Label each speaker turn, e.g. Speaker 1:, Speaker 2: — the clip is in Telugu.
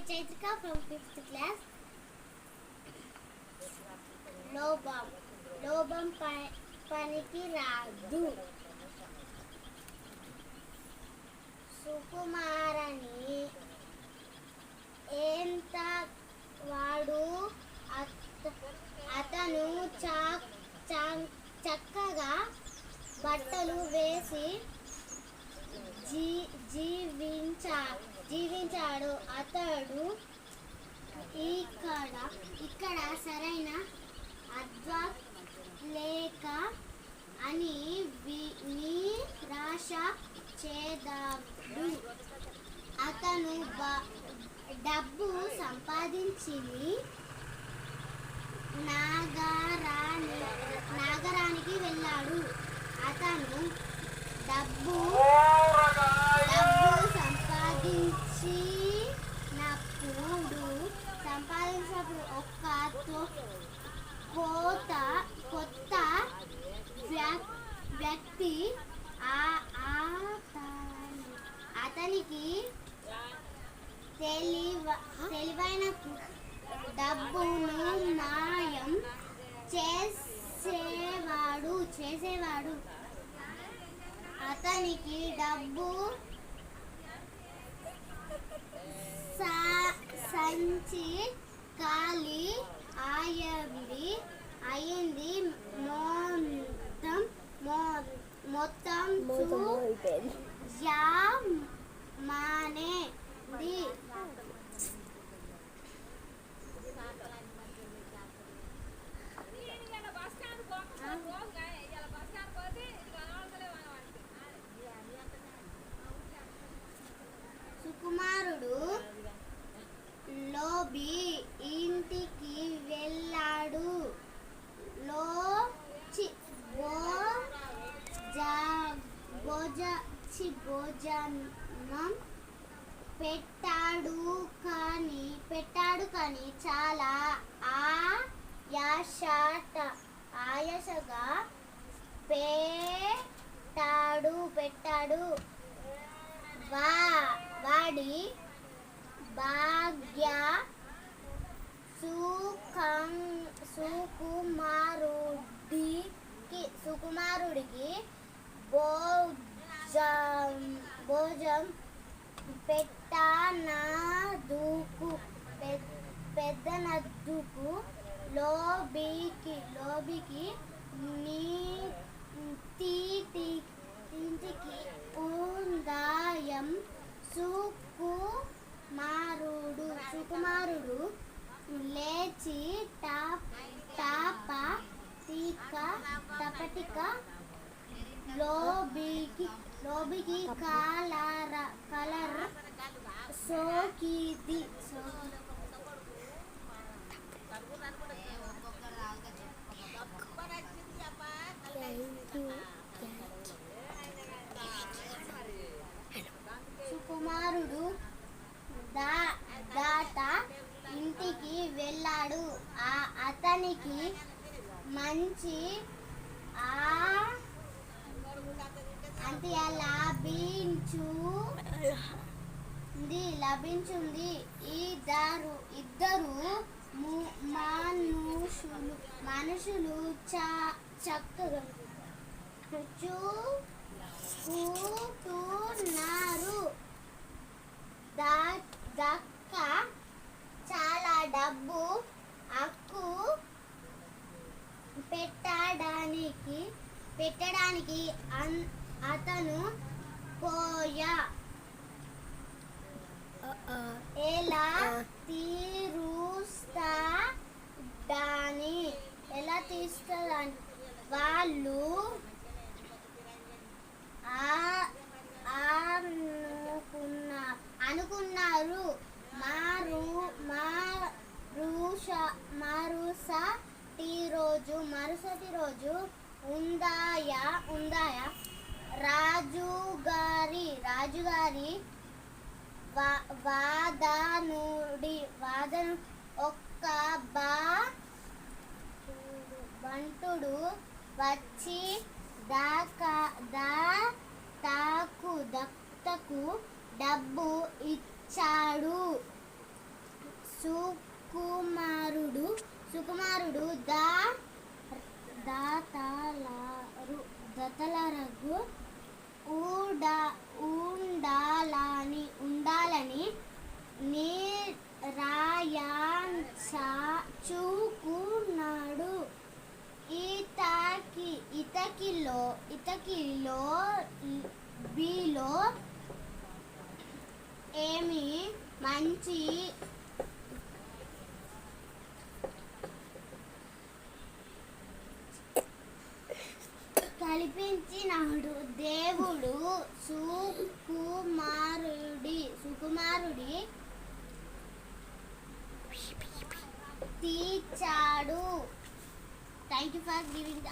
Speaker 1: Chaitrika from 5th class. లోభం లోభం పనికి రాదు. సుకుమారని ఎంత వాడు అతను చక్కగా బట్టలు వేసి జీవించాడు. అతడు ఇక్కడ సరైన అద్వైత లేక అని నిరాశ చెందాడు. అతను డబ్బు సంపాదించి నగరానికి వెళ్ళాడు. అతను డబ్బు సంపాదించినప్పుడు ఒక కొత్త వ్యక్తి అతనికి తెలివైన డబ్బును మాయం చేసేవాడు. అతనికి డబ్బు సంచి ఖాళీ అయింది. మొత్తం మానేది. సుకుమారుడు లోబి ఇంటికి వెళ్ళాడు. భోజనం పెట్టాడు కానీ చాలా ఆయాసగా పెట్టాడు. వాడి భాగ్య సుకుమారుడికి భోజం పెద్దనందుకు లోబికి ఇంటికి ఉదయం సుకుమారుడు లేచి టపటిక లోబికి కలర్ సోకిది. సుకుమారుడు దాట ఇంటికి వెళ్ళాడు. అతనికి మంచి లభించింది. ఇద్దరు మనుషులు చక్కగా చూస్తున్నారు. దక్క చాలా డబ్బు అక్కు పెట్టడానికి అతను ఎలా తీరుస్తాడని వాళ్ళు అనుకున్నారు. మరుసటి రోజు ఉందాయ రాజుగారి వాదను ఒక్క బంటుడు వచ్చి దత్తకు డబ్బు ఇచ్చాడు. సుకుమారుడు దతలరగు ఉండాలని నిరాయించుకున్నాడు. ఇతకిలో బిలో ఏమి మంచి కల్పించినాడు. దేవుడు సుకుమారుడి తీర్చాడు. Thank you for giving the